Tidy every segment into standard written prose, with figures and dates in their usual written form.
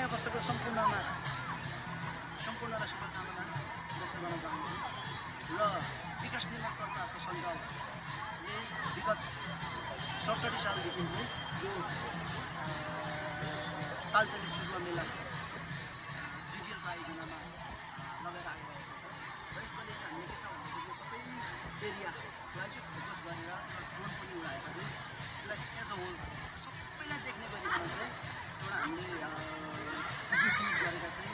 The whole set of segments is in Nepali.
नयाँ वर्षको सम्पूर्णलाई शुभकामना व्यक्त गर्न चाहन्छु र विकास निर्माणकर्ताहरूको सञ्जालले विगत 67 सालदेखि चाहिँ यो तालतेली शिल्प मेला डिजिटल आयोजनामा लगेर आइरहेको छ र यसमा हामीले के छ भन्दाखेरि सबै एरियालाई चाहिँ फोकस गरेर ड्रोन पनि उडाएका चाहिँ यसलाई एज अ होल सबैलाई देख्ने गरिकन चाहिँ एउटा हामीले क्लिक गरेर चाहिँ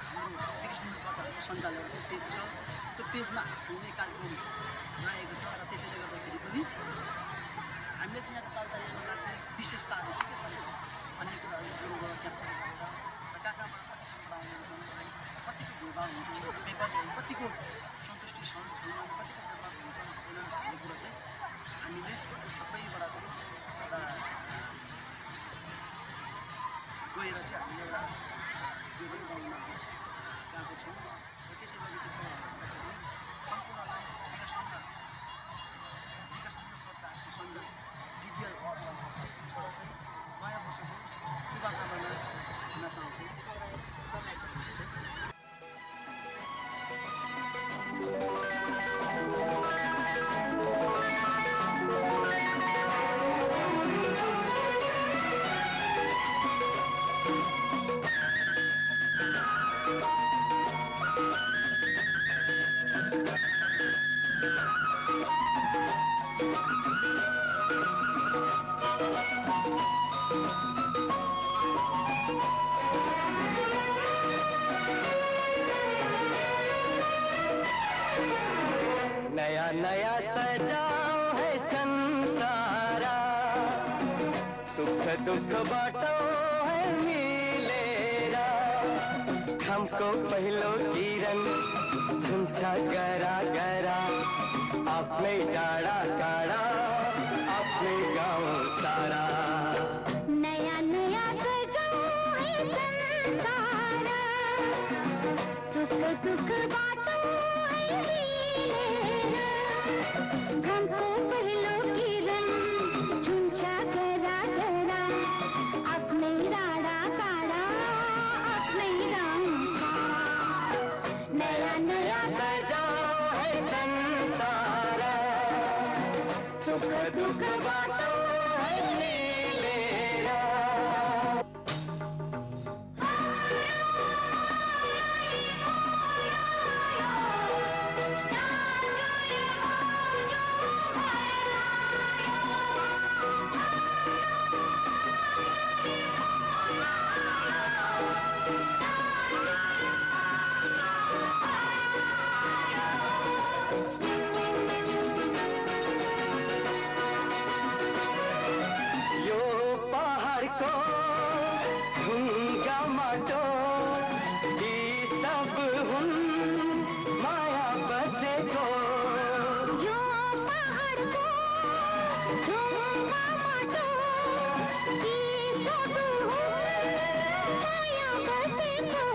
हाम्रो विकास निर्माणकर्ताहरूको सञ्जाल एउटा पेज छ त्यो पेजमा हामीले कार्यक्रम राखेको छ र त्यसैले गर्दाखेरि पनि हामीले चाहिँ यहाँको तालतेलीमा लाग्ने विशेषताहरू के छन् भन्ने कुराहरू ड्रोनबाट क्याप्चर गरेर र कहाँ कहाँबाट कति सम्पदा आउनेछन् कतिको भेदभाव हुन्छ व्यापारीहरू कतिको सन्तुष्टि छन् छैनन् कतिको भेदभाव हुन्छन् हुँदैन भन्ने कुरा चाहिँ हामीले सबैबाट चाहिँ एउटा गएर चाहिँ हामीले एउटा यो पनि गाउँमा गएको छौँ र त्यसैले के छ भन्दाखेरि सम्पूर्णलाई विकास निर्माणकर्ताहरूको सञ्जाल डिजिटलबाट चाहिँ नयाँ वर्षको शुभकामना दिन चाहन्छु। नया सजाओ है संसारा, सुख दुख बांटो है मिलेरा। हमको पहलो किरण झुंझा गरा गरा, आपने डाड़ा काड़ा आपने गाँव सारा। नया नया सजाओ है संसारा, सुख दुख बांटो है मिलेरा। हमको पहलो किरण झुंझा गरा गरा, आपने डाड़ा काड़ा आपने गाँव सारा। नया नया सजाओ है संसारा, सुख दुख बांटो है मिलेरा। यो पहाडको ढुङ्गा माटो यी सब हुन् माया बसेको। यो पहाडको ढुङ्गा माटो यी सब हुन् माया बसेको।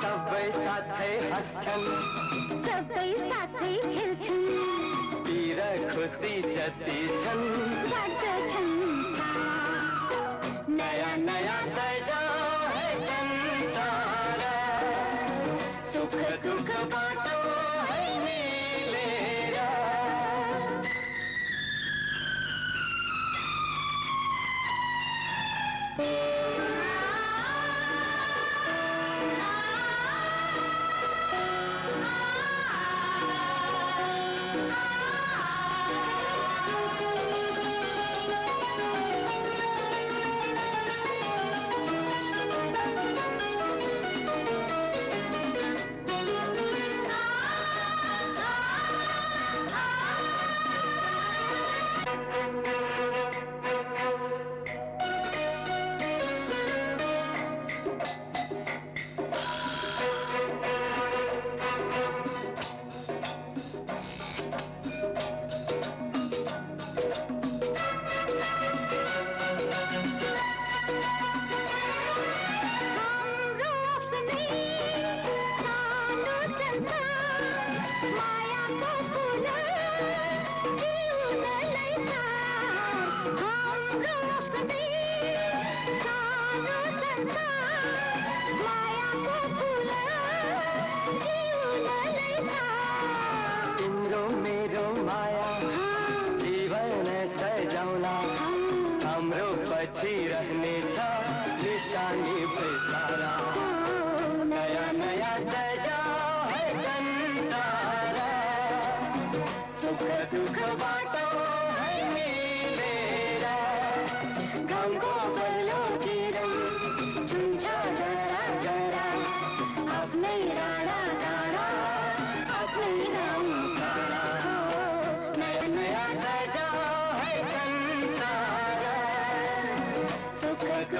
सबै साथै हाँस्छन् सबै साथै खेल्छन्, पीर खुसी जति छन् बाँड्छन् साथ। नया नया सजाओ है संसारा, सुख दुख बाँटो है मिलेरा।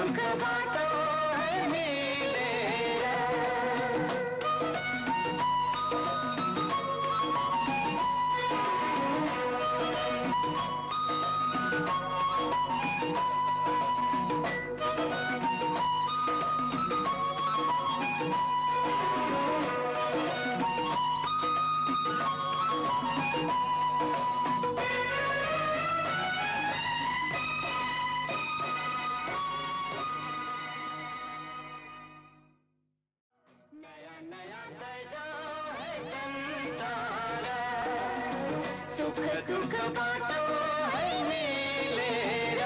दुख बाटो है मिलेर नया नया सजा है संसार सुख दुख बाटो है मिलेर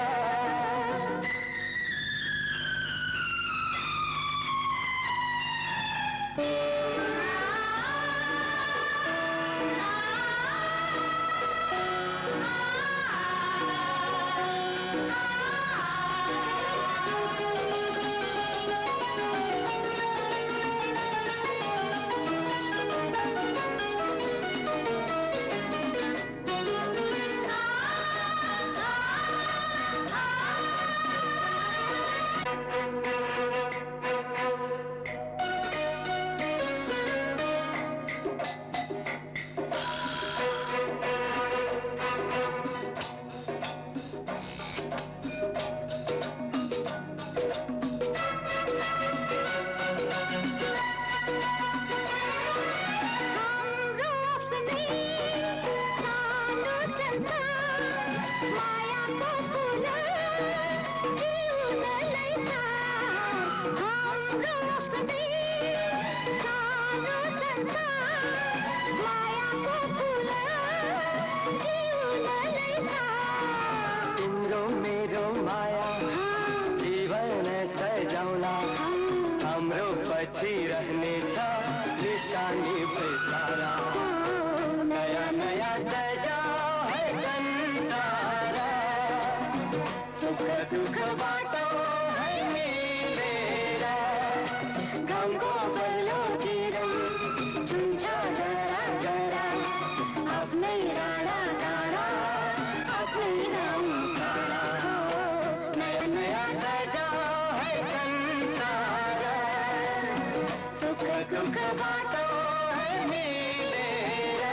तिम्रो मेरो माया जीवन सजाउला हाम्रो पछि रहनेछ निशानी बेसारा नया नया सजा है संसार सुख दुख बाटो है मिलेर घमको पहिलो किरण छुन्छ जरा जरा आफ्नै राडा काँडा आफ्नै रङ काँडा नया नया सजा है संसार सुख दुख बाटो है मिलेर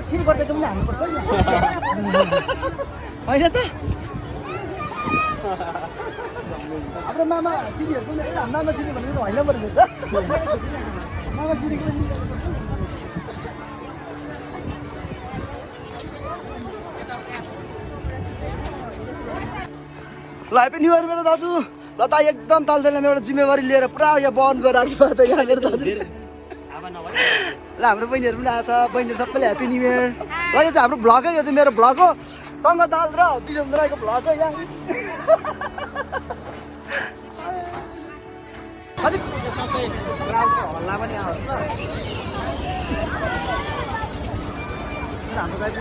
छिर गर्दा पनि हान्नुपर्छ नि होइन त हाम्रो मामा सिरीहरू पनि मामा सिरी भनेको त होइन पर्छ त मामा सिरीको पनि ल हेप्पी न्यु इयर मेरो दाजु ल त एकदम तालदेलमा एउटा जिम्मेवारी लिएर पुरा यहाँ बन्द गरिराख्नु भएको छ यहाँ मेरो दाजु ल हाम्रो बहिनीहरू पनि आएको छ बहिनीहरू सबैले हेप्पी न्यु इयर ल यो चाहिँ हाम्रो भ्लग हो यो चाहिँ मेरो भ्लग हो टङ्ग दाल र बिजन राईको भ्लग हो यहाँ हजुर हल्ला पनि आउँछ हाम्रो दाजु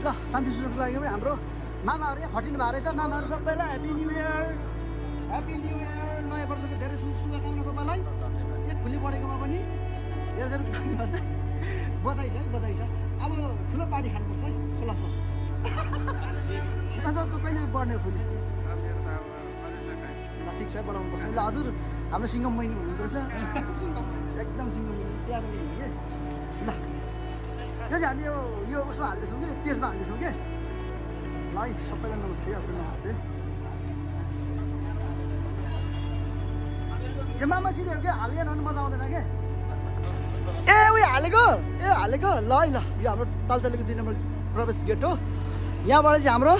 ल शान्ति सुरक्षाको लागि पनि हाम्रो मामाहरू यहाँ खटिनु भएको रहेछ मामाहरू सबैलाई ह्याप्पी न्यू इयर नयाँ वर्षको धेरै शुभकामना तपाईँलाई एक खुली बढेकोमा पनि धेरै धेरै धन्यवाद बधाई छ है बधाई छ अब ठुलो पार्टी खानुपर्छ है खुला ससको कहिले बढ्ने फुली ल ठिक छ बढाउनुपर्छ ल हजुर हाम्रो सिङ्गम बहिनी हुनुहुँदो रहेछ एकदम सिङ्गम बहिनी प्यारो बहिनी हो कि ल यो चाहिँ हामी यो उसमा हाल्दैछौँ कि पेजमा हाल्दैछौँ कि ल है सबैलाई नमस्ते हजुर नमस्ते यो मामा सिरियल के हालिएन भने मजा आउँदैन के ए उयो हालेको ल है ल यो हाम्रो तालतलेको 2 नम्बर प्रवेश गेट हो यहाँबाट चाहिँ हाम्रो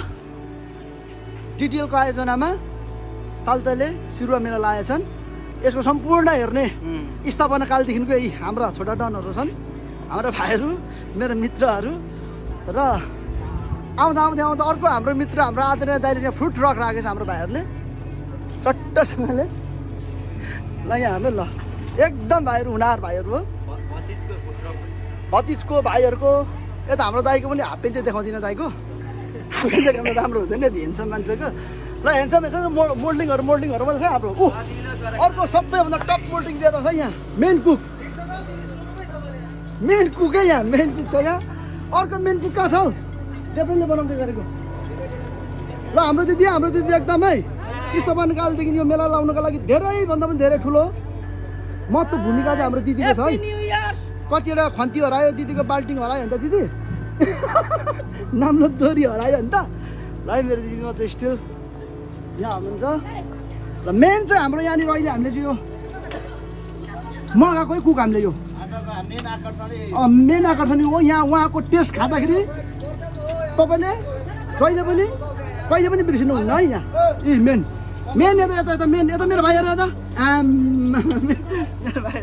डिटिएलको आयोजनामा तालतले सिरुवा मेला लागेका छन् यसको सम्पूर्ण हेर्ने स्थापना कालदेखिको यही हाम्रा छोटा डनहरू छन् हाम्रा भाइहरू मेरो मित्रहरू र आउँदा अर्को हाम्रो मित्र हाम्रो आदरणीय दाइले चाहिँ फ्रुट ट्रक राखेको छ हाम्रो भाइहरूले चट्टसँगले ल यहाँ हाम्रो ल एकदम भाइहरू हुनार भाइहरू हो भतिजको भाइहरूको यता हाम्रो दाइको पनि हाफ पेन्ट चाहिँ देखाउँदिनँ दाइको हाफ पेन्ट देखाउनु राम्रो हुँदैन नि हेन्सम मान्छेको ल हेन्सम मोल्डिङहरू मात्रै छ हाम्रो अर्को सबैभन्दा टप मोल्डिङ दिएको छ यहाँ मेन कुकै यहाँ मेन कुक छ यहाँ अर्को मेन कुक कहाँ छ हौ देब्रेले बनाउँदै गरेको ल हाम्रो दिदी एकदमै स्थापना कालदेखि यो मेला लाउनको लागि धेरैभन्दा पनि धेरै ठुलो महत्त्व भूमिका चाहिँ हाम्रो दिदीको छ है कतिवटा खन्ती हरायो दिदीको बाल्टिङ हरायो नि त दिदी नाम्लो दोरी हरायो नि त ल मेरो दिदीको चाहिँ स्टिल यहाँ हुनुहुन्छ र मेन चाहिँ हाम्रो यहाँनिर अहिले हामीले चाहिँ यो मगाएकै कुक हामीले यो मेन आकर्षण हो यहाँ उहाँको टेस्ट खाँदाखेरि तपाईँले कहिले पनि बिर्सिनुहुन्न है यहाँ ए मेन यता मेन यता मेरो भाइहरू यता मेरो भाइ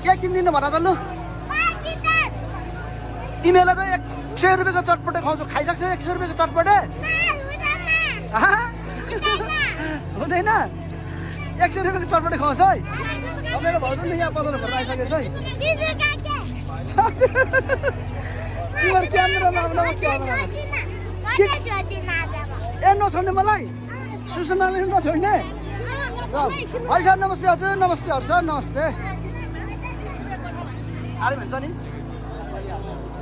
के किन्दिनु भन त लु तिमीहरूलाई त 100 रुपियाँको चटपटे खुवाउँछु खाइसक्छ 100 रुपियाँको चटपटे हुँदैन 100 रुपियाँको चटपटे खुवाउँछ है मेरो भाउजू नि यहाँ पदल भएर आइसकेछ है तिमीहरू ए नछोड्ने मलाई सुसनाले नछोड्ने हरि सर नमस्ते हजुर नमस्ते हरि सर नमस्ते आराम हुन्छ नि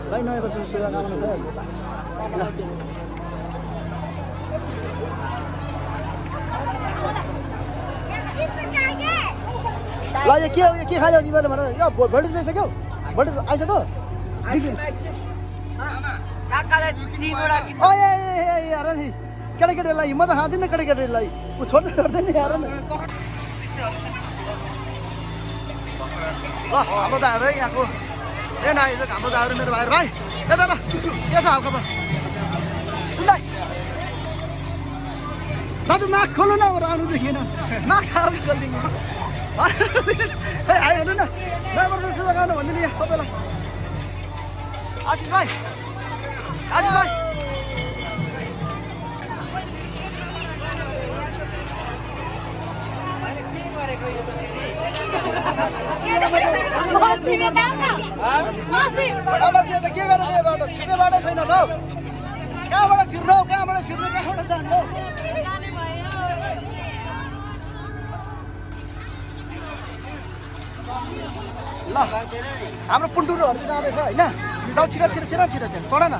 भाइ नयाँ वर्षको शुभकामना छ ल यो के खायो तिमीहरूले भन यो भोल्टेज ल्याइसक्यौ भोल्टेज आइसक्यो हेर नि केटाकेटीलाई म त खाँदिनँ केटाकेटीलाई ऊ छोड्नु छोड्दैन हेर न ल हाम्रो दाहरू है यहाँको ए नआइज हाम्रो दाहरू मेरो भाइहरू भाइ यता के छ हालखबर दाजु मास्क खोल्नु न आउनु देखिएन मास्क हालेर खोलिदिनु आइहाल्नु न नयाँ वर्ष शुभकामना भनिदिनु यहाँ सबैलाई आशिष भाइ मान्छेहरूले के गरेर यो बाटो छिर्ने बाटो छैन त कहाँबाट छिर्नु कहाँबाट जानु ल हाम्रो पुन्टुरोहरू चाहिँ जाँदैछ होइन जाऊ छिरा त्यहाँ चढ न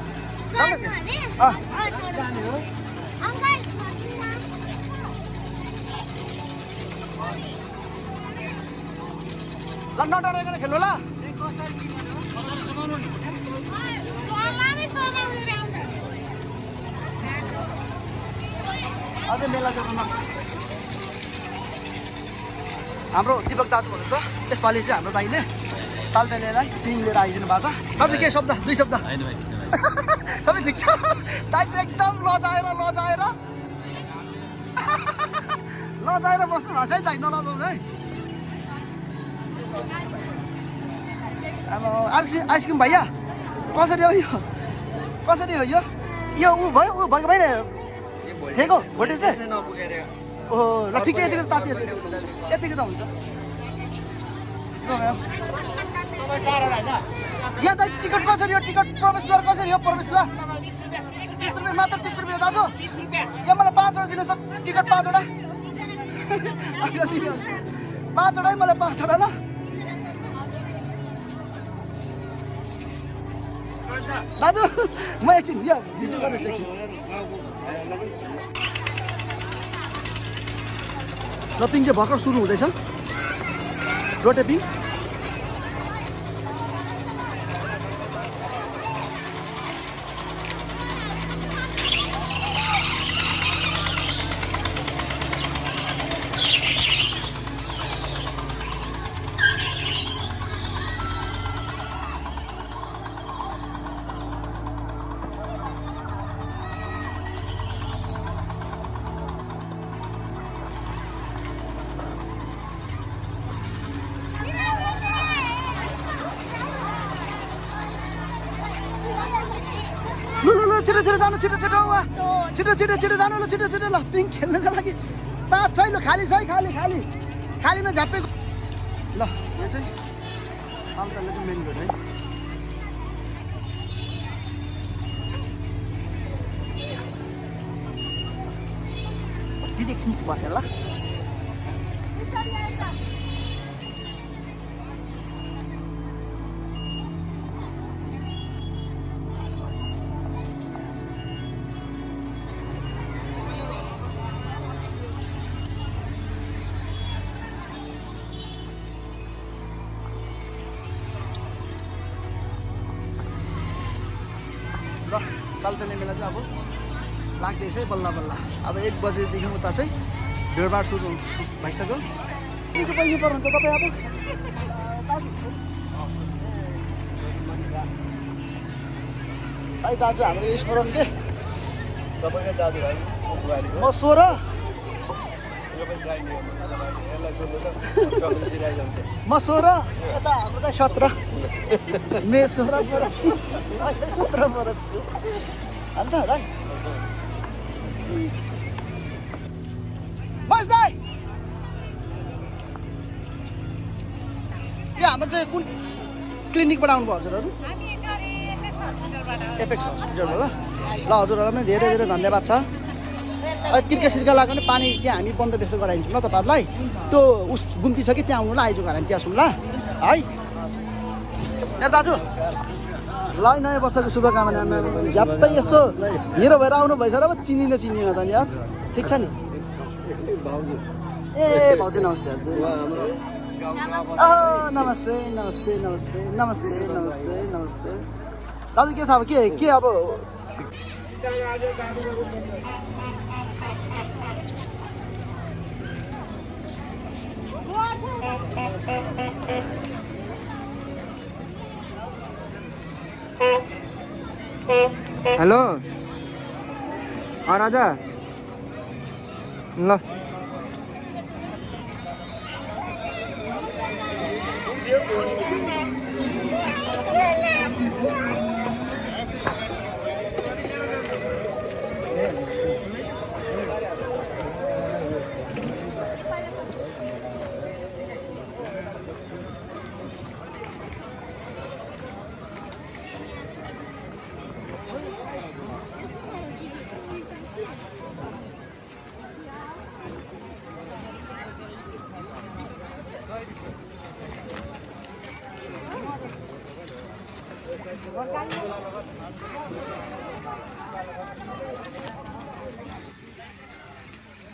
ल नडराइकन खेल्नु ल अझै मेला जग्गामा हाम्रो दिपक दाजु हुनुहुन्छ यसपालि चाहिँ हाम्रो दाइले तालतलेलाई टिम लिएर आइदिनु भएको छ दाजु के शब्द 2 शब्द सबै ठिक छ दाइ चाहिँ एकदम लजाएर बस्नु भएको छ है दाइ नलजाउनु है अब आइसक्रिम भैया कसरी हो यो ऊ भयो भएन ठेको भोल्टेज ओहो ल ठिक छ यतिको त हुन्छ यहाँ त टिकट कसरी हो टिकट प्रवेशद्वार कसरी हो प्रवेशद्वार 30 रुपियाँ मात्र 30 रुपियाँ दाजु यहाँ मलाई 5 वटा दिनुहोस् टिकट 5 वटा 5 वटा मलाई 5 वटा ल दाजु म एकछिन यहाँ भिडियो गर्दैछु एकछिन रपिङ चाहिँ भर्खर सुरु हुँदैछ रोटेपिङ छिटो छिटो जानु छिटो छिटो छिटो छिटो छिटो जानु ल छिटो छिटो ल पिङ खेल्नको लागि पाँच छ ल खाली छ है खाली खाली खालीमा झापेको ल यो चाहिँ तालतल्ले चाहिँ मेन रोड है दिदी एकछिन बसेर ल तालतल्ले मेला चाहिँ अब लाग्दैछ है बल्ल बल्ल अब 1 बजेदेखि उता चाहिँ भिडभाड सुरु भइसक्यो के चाहिँ पैसा पर्नुहुन्छ तपाईँ अब भाइ दाजु हाम्रो स्मरण के तपाईँकै दाजुभाइ म 16 म 16 यता हाम्रो चाहिँ 17 मे 16 बरस 17 बरसको अन्त होला बस दाइ यो हाम्रो चाहिँ कुन क्लिनिकबाट आउनुभयो हजुरहरू एपेक्स हस्पिटलबाट ल हजुरहरूलाई पनि धेरै धेरै धन्यवाद छ तिर्के सिर्का लाग्यो भने पानी त्यहाँ हामी बन्दोबस्त गराइदिन्छौँ ल तपाईँहरूलाई त्यो उस गुम्ती छ कि त्यहाँ आउनु ल आइजो घर हामी त्यहाँ सुन ल है ए दाजु ल नयाँ वर्षको शुभकामना झ्याप्पै यस्तो हिरो भएर आउनु भएछ र चिनिन चिनिन त नि यार ठिक छ नि ए भाउजू नमस्ते हजुर नमस्ते नमस्ते नमस्ते नमस्ते नमस्ते नमस्ते दाजु के छ अब के अब हेलो राजा ल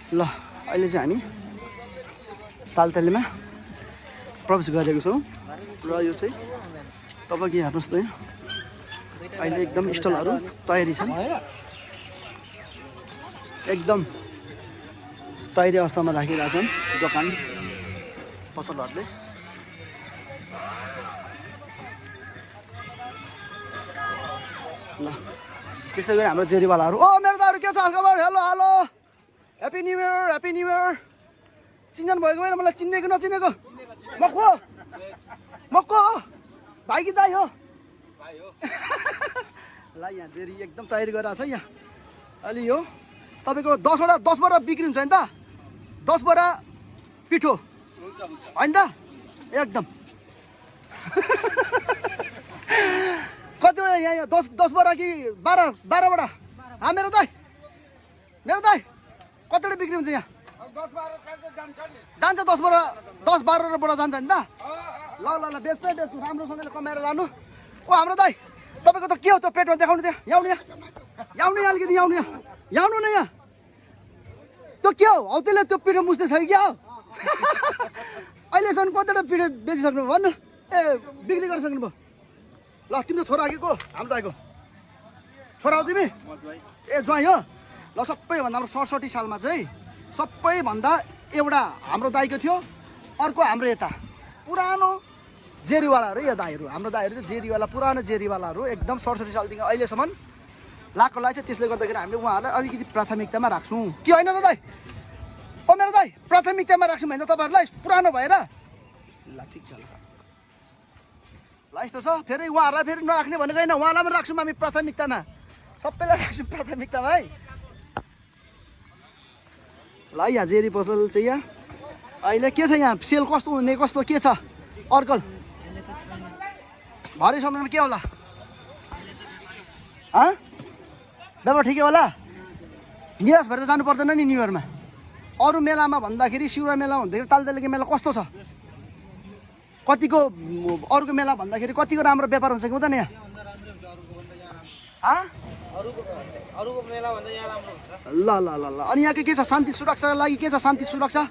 ल अहिले चाहिँ हामी तालतल्लीमा प्रवेश गरेको छौँ र यो चाहिँ तपाईँको हेर्नुहोस् त अहिले एकदम स्टलहरू तयारी छन् एकदम तयारी अवस्थामा राखिरहेछन् दोकान पसलहरूले ल त्यस्तै गरी हाम्रो जेरीवालाहरू ओ मेरो दाहरू के छ हालखबर hello hello happy new year चिन्जन भएको भएन मलाई चिनेको नचिनेको म को भाइ कि दाइ हो ल यहाँ जेरी एकदम तयारी गरिरहेको छ यहाँ अलि यो तपाईँको 10 बोरा बिक्री हुन्छ नि त 10 बोरा पिठो होइन त एकदम कतिवटा यहाँ 10 बडा कि 12 बडा मेरो दाइ कतिवटा बिक्री हुन्छ यहाँ जान्छ 10 बडा 10-12 बडा जान्छ नि त ल बेच्नु राम्रोसँगले कमाएर लानु ओ हाम्रो दाइ तपाईँको त के हो त्यो पेटमा देखाउनु त्यहाँ याउनु अलिकति याउनु न यहाँ त्यो के हो हौ त्यसले त्यो पिठो मुस्दै छ कि क्या हो अहिलेसम्म कतिवटा पिठो बेचिसक्नु भन्नु ए बिक्री गरिसक्नु भयो ल तिम्रो छोरा कि को हाम्रो दाइको छोरा हो तिमी ए ज्वाइँ हो ल सबैभन्दा हाम्रो 67 सालमा चाहिँ सबैभन्दा एउटा हाम्रो दाइको थियो अर्को हाम्रो यता पुरानो जेरीवालाहरू यो दाइहरू हाम्रो दाइहरू चाहिँ जेरीवाला पुरानो जेरीवालाहरू एकदम 67 सालदेखि अहिलेसम्म लाएको लागि चाहिँ त्यसले गर्दाखेरि हामीले उहाँहरूलाई अलिकति प्राथमिकतामा राख्छौँ कि होइन त दाइ ओ मेरो दाइ प्राथमिकतामा राख्छौँ होइन तपाईँहरूलाई पुरानो भएर ल ठिक छ ल यस्तो छ फेरि उहाँहरूलाई फेरि नराख्ने भनेको होइन उहाँलाई पनि राख्छौँ हामी प्राथमिकतामा सबैलाई राख्छौँ प्राथमिकतामा है ल यहाँ जेरी पसल चाहिँ यहाँ अहिले के छ यहाँ सेल कस्तो हुने कस्तो के छ अर्कल भरेसम्म के होला व्यापार ठिकै होला निराश भएर जानु पर्दैन नि न्यु इयरमा अरू मेलामा भन्दाखेरि शिउरा मेला भन्दाखेरि तालतेलके मेला कस्तो छ कतिको अरूको मेला भन्दाखेरि कतिको राम्रो व्यापार हुन्छ कि हुँदैन यहाँ अरूको मेला भन्दा यहाँ राम्रो हुन्छ ल अनि यहाँको के छ शान्ति सुरक्षाको लागि के छ शान्ति सुरक्षा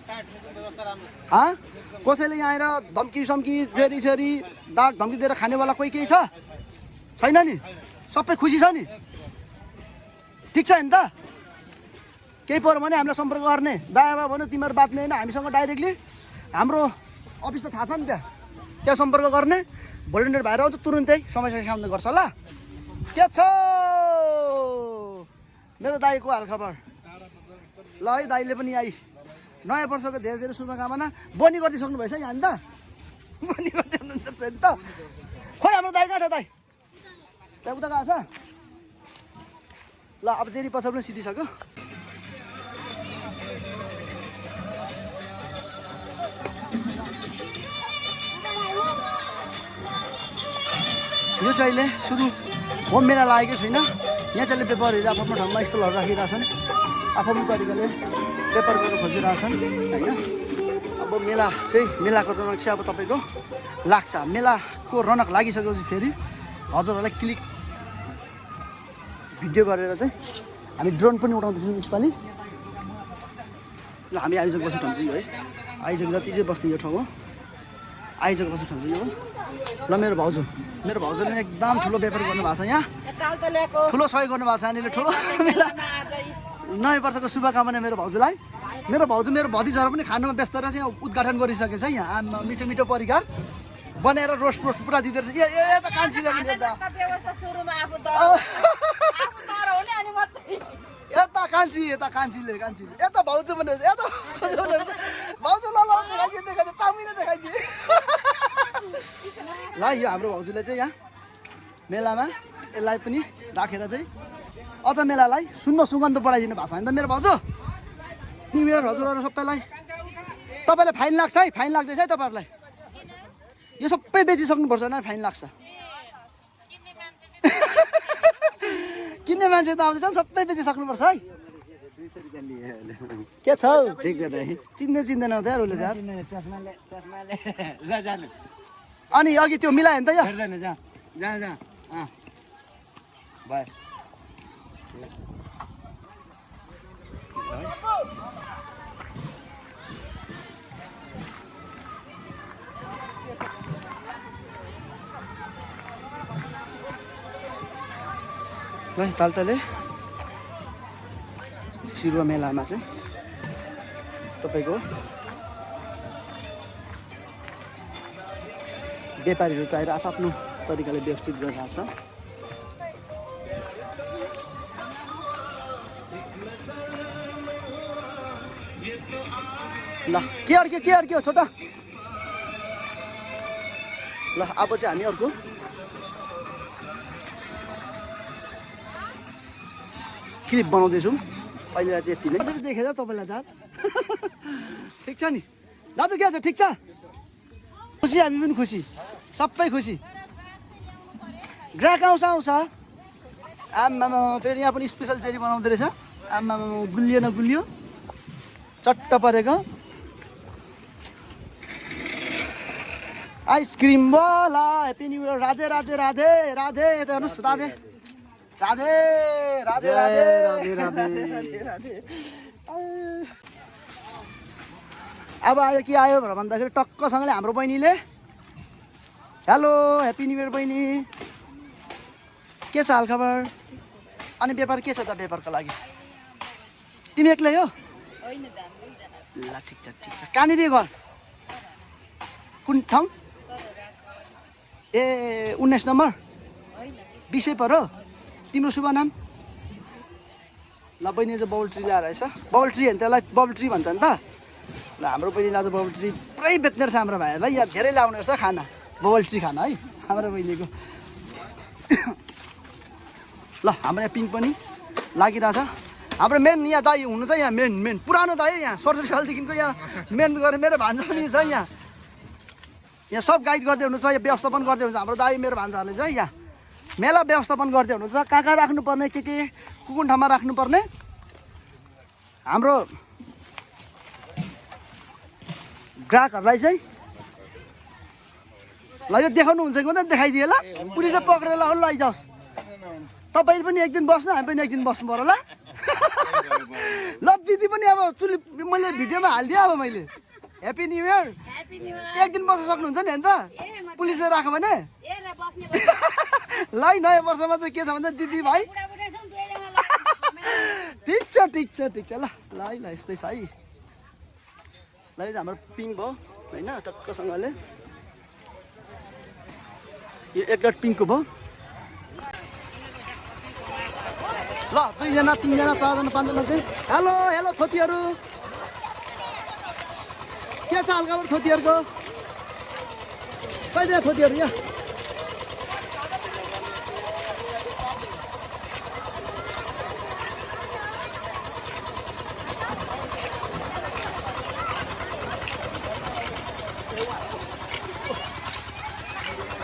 कसैले यहाँ आएर धम्की सम्की जेरी दाग धम्की दिएर खानेवाला कोही केही छ छैन नि सबै खुसी छ नि ठिक छ नि त केही पऱ्यो भने हामीलाई सम्पर्क गर्ने दायाबा भन्यो तिमीहरू बाँच्ने होइन हामीसँग डाइरेक्टली हाम्रो अफिस त थाहा छ नि त्यहाँ सम्पर्क गर्ने भोलिन्टियर भएर आउँछ तुरुन्तै समस्या सामना गर्छ ल के छ मेरो दाइको हालखबर ल है दाइले पनि आई नयाँ वर्षको धेरै धेरै शुभकामना बनी गरिदिइसक्नु भएछ यहाँ नि त बनी गरिदिनुहुन्छ नि त खोइ हाम्रो दाइ कहाँ छ दाइ त्यहाँ उता कहाँ छ ल अब जेरी पछाडि पनि सिधिसक्यो यो चाहिँ अहिले सुरु होम मेला लागेको छैन यहाँ चाहिँ व्यापारीहरू आफ्नो ठाउँमा स्टलहरू राखिरहेछन् आफ्नो तरिकाले व्यापार गर्न खोजिरहेछन् होइन अब मेला चाहिँ मेलाको रौनक चाहिँ अब तपाईँको लाग्छ मेलाको रौनक लागिसकेपछि फेरि हजुरहरूलाई क्लिक भिडियो गरेर चाहिँ हामी ड्रोन पनि उठाउँदैछौँ यसपालि ल हामी आयोजक बस्ने ठाउँ चाहिँ यो है आयोजक जति चाहिँ बस्ने यो ठाउँ हो आयोजक बस्ने ठाउँ चाहिँ यो हो ल मेरो भाउजूले एकदम ठुलो व्यापार गर्नुभएको छ यहाँ ठुलो सहयोग गर्नुभएको छ यहाँनिर ठुलो मेला नयाँ वर्षको शुभकामना मेरो भाउजूलाई मेरो भाउजू मेरो भतिजाहरू पनि खानुमा व्यस्त रहेछ यहाँ उद्घाटन गरिसकेछ यहाँ मिठो मिठो परिकार बनाएर रोस्ट पुरा दिँदो रहेछ ए त कान्छीले पनि यता कान्छीले यता भाउजू पनि रहेछ यता भाउजू ल देखाइदिए चाउमिन देखाइदिए ल यो हाम्रो भाउजूले चाहिँ यहाँ मेलामा यसलाई पनि राखेर चाहिँ अझ मेलालाई सुगन्ध बढाइदिनु भएको छ होइन त मेरो भाउजू न्यु इयर हजुरहरू सबैलाई तपाईँलाई फाइन लाग्छ है फाइन लाग्दैछ है तपाईँहरूलाई यो सबै बेचिसक्नुपर्छ होइन फाइन लाग्छ किन्ने मान्छे त आउँदैछ सबै बेचिसक्नुपर्छ है के छ ठिक छ चिन्दैन त यार उसले अनि अघि त्यो मिलायो नि त यो भयो ल तालतले सिरुवा मेलामा चाहिँ तपाईँको व्यापारीहरू चाहिएर आफ्नो तरिकाले व्यवस्थित गरिरहेछ ल के अड्क्यो छोटा ल अब चाहिँ हामी अर्को क्लिप बनाउँदैछौँ अहिलेलाई चाहिँ यति नै कसरी देखेर तपाईँलाई दाद ठिक छ नि दाजु के छ ठिक छ खुसी हामी पनि खुसी सबै खुसी ग्राहक आउँछ आम्मामा फेरि यहाँ पनि स्पेसल चेरी बनाउँदो रहेछ आम्मामा गुलियो न गुलियो चट्ट परेको आइसक्रिम वाला happy new year Radhe Radhe Radhe Radhe यता हेर्नुहोस् राधे राधे राधे राधे राधे राधे अब आयो के आयो भनेर भन्दाखेरि टक्कसँगले हाम्रो बहिनीले हेलो ह्याप्पी न्यू इयर बहिनी के छ हालखबर अनि व्यापार के छ त व्यापारको लागि तिमी एक्लै हो ल ठिक छ कहाँनिर घर कुन ठाउँ ए 19 नम्बर विषय पऱ्यो तिम्रो शुभ नाम ल बहिनी चाहिँ बबल ट्री ल्याएर रहेछ बबल ट्री होइन त्यसलाई बबल ट्री भन्छ नि त ल हाम्रो बहिनीलाई चाहिँ बबल ट्री पुरै बेच्ने रहेछ हाम्रो भाइहरूलाई यहाँ धेरै ल्याउने रहेछ खाना बबल ट्री खाना है हाम्रो बहिनीको ल हाम्रो यहाँ पिङ पनि लागिरहेछ हाम्रो मेन यहाँ दाई हुनु छ यहाँ मेन पुरानो दाई यहाँ 67 सालदेखिको यहाँ मेन गरेर मेरो भान्जा पनि छ यहाँ सब गाइड गर्दै हुनुहुन्छ यहाँ व्यवस्थापन गर्दै हुनुहुन्छ हाम्रो दाई मेरो भान्जाहरूले चाहिँ यहाँ मेला व्यवस्थापन गर्दै हुनुहुन्छ कहाँ राख्नुपर्ने के कुन ठाउँमा राख्नुपर्ने हाम्रो ग्राहकहरूलाई चाहिँ ल यो देखाउनुहुन्छ कि मात्रै देखाइदिए ल पुलिसले पक्रेर लैजाओस् तपाईँ पनि एक दिन बस्नु हामी पनि एक दिन बस्नु पर्यो ल ल दिदी पनि अब चुली मैले भिडियोमा हालिदिएँ अब मैले ह्याप्पी न्यू इयर एक दिन बस्न सक्नुहुन्छ नि अन्त पुलिसले राख्यो भने ल नयाँ वर्षमा चाहिँ के छ भन्दा दिदी भाइ ठिक छ ल यस्तै छ है ल यो चाहिँ हाम्रो पिङ भयो होइन टक्कसँगले यो एक डट पिङको भयो ल 2 जना 3 जना 4 जना 5 जना चाहिँ हेलो थोतीहरू के छ हालखबर थोतीहरूको कहिले थोतीहरू यहाँ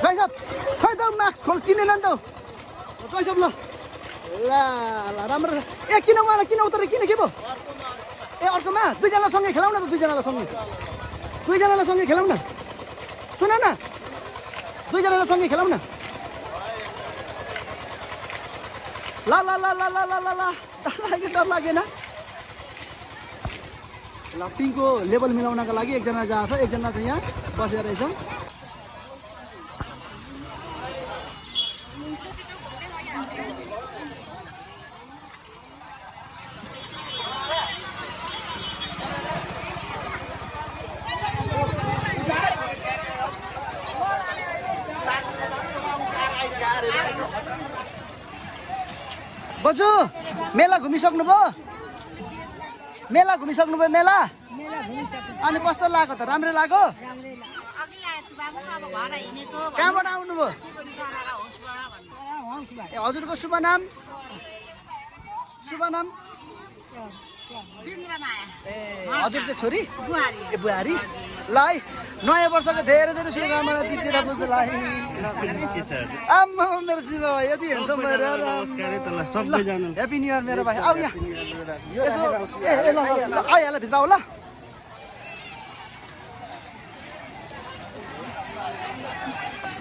खै त मास्क खोल चिनेन नि त कैसब ल राम्रो ए किन उहाँलाई किन उतारे किन के भयो ए अर्कोमा 2 जनालाई सँगै खेलाउँ न त 2 जनालाई सँगै खेलाउँ न सुन न 2 जनालाई सँगै खेलाउँ न डर लागेन ल पिङको लेभल मिलाउनका लागि एकजना गएको छ एकजना चाहिँ यहाँ बसेर रहेछ बजु मेला घुमिसक्नुभयो मेला अनि कस्तो लाग्यो त राम्रो लाग्यो कहाँबाट आउनुभयो ए हजुरको शुभ नाम ए हजुर चाहिँ छोरी ए बुहारी ल है नयाँ वर्षको धेरै शुभकामना दिदी र बुझलाई आम्मा मेरो शिव भाइ यति हेर्छ मेरो ह्याप्पी न्यू इयर मेरो भाइ आऊ यहाँ आइहाल भित्र आऊ ल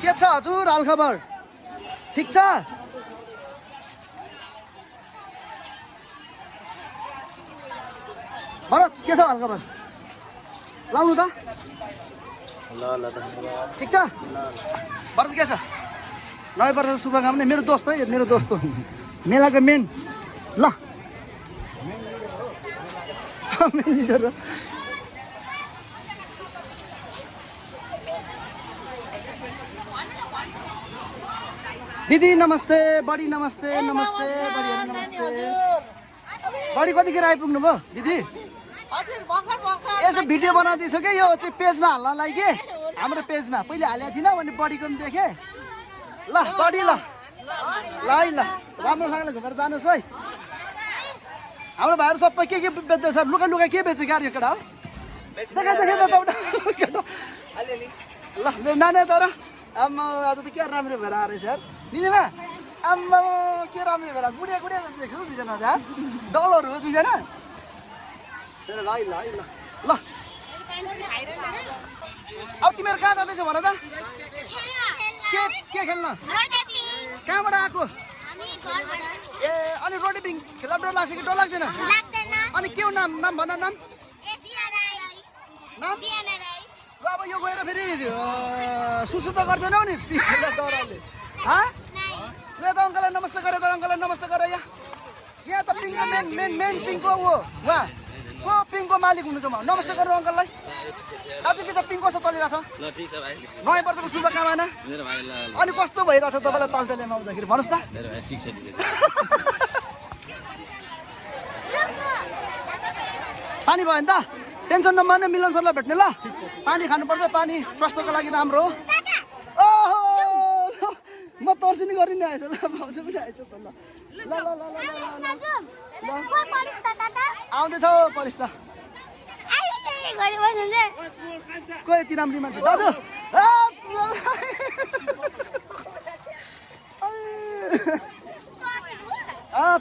के छ हजुर हालखबर ठिक छ भरत के छ हालखबर लाउनु त ल ठिक छ भरत के छ नयाँ वर्ष शुभकामना मेरो दोस्त है मेरो दोस्त हो मेलाको मेन ल दिदी नमस्ते बडी नमस्ते बडीहरू नमस्ते बडी कतिखेर आइपुग्नु भयो दिदी यसो भिडियो बनाउँदैछु कि यो चाहिँ पेजमा हाल्नलाई के हाम्रो पेजमा पहिले हालेको थिइनँ भने बडीको पनि देखेँ ल बडी ल राम्रोसँगले घुमेर जानुहोस् है हाम्रो भाइहरू सबै के बेच्दैछ लुगा के बेच्छ गाडी केटा हो देखा ल नानी तर आम्मा आज त क्या राम्रो भएर आएर यार निलेमा आम्मा के राम्रो भएर गुडिया गुडिया जस्तो देख्छ नि दुईजना यार डलर हो दुईजना ल ल ल ल अब तिमीहरू कहाँ जाँदैछौ भन त के खेल्न कहाँबाट आएको ए अनि रोटी पिङ खेल्दा डर लाग्छ कि डर लाग्दैन अनि के हो नाम नाम भन नाम नाम ल अब यो गएर फेरि सुसु त गर्दैनौ नि पिखेर डरले ल त अङ्कललाई नमस्ते गरे त अङ्कललाई नमस्ते गरे यहाँ त पिङको मेन पिङको हो उहाँ को पिङको मालिक हुनुहुन्छ म नमस्ते गर्नु अङ्कललाई आज के छ पिङ कस्तो चलिरहेछ ल ठीक छ भाइ नयाँ वर्षको शुभकामना मेरो भाइ ल अनि कस्तो भइरहेछ तपाईँलाई तालतेलेमा आउँदाखेरि भन्नुहोस् त मेरो भाइ ठिक छ पानी भयो नि त टेन्सन नमान्ने मिलन सरलाई भेट्ने ल पानी खानुपर्छ पानी स्वास्थ्यको लागि राम्रो हो ओहो म तर्सिनी गरि नै आएछ ल भाउजू पनि आएछ त ल ल ल ल आउँदैछ पलिस त को यति राम्री मान्छे दाजु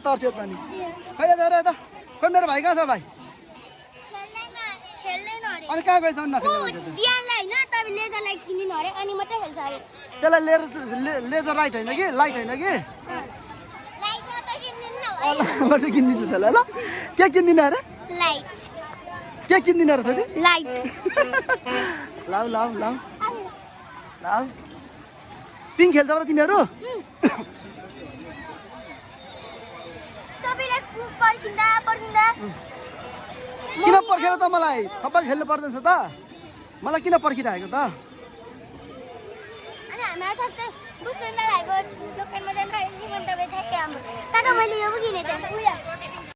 तर्स्यो त नि कहिले गएर त खोइ मेरो भाइ कहाँ छ भाइ अनि कहाँ गएछ त्यसलाई लेजर राइट होइन कि लाइट होइन कि किनिदिन्छु त्यसलाई ल के किनिदिनु अरे के किनिदिनु अरे साथी लाउ लाउ लाउ लाउ पिङ खेल्छ र तिमीहरू किन पर्खेर त मलाई थप्पा खेल्नु पर्दैछ त मलाई किन पर्खिरहेको त दोकानमा जाँदा मैले यो पो किनेको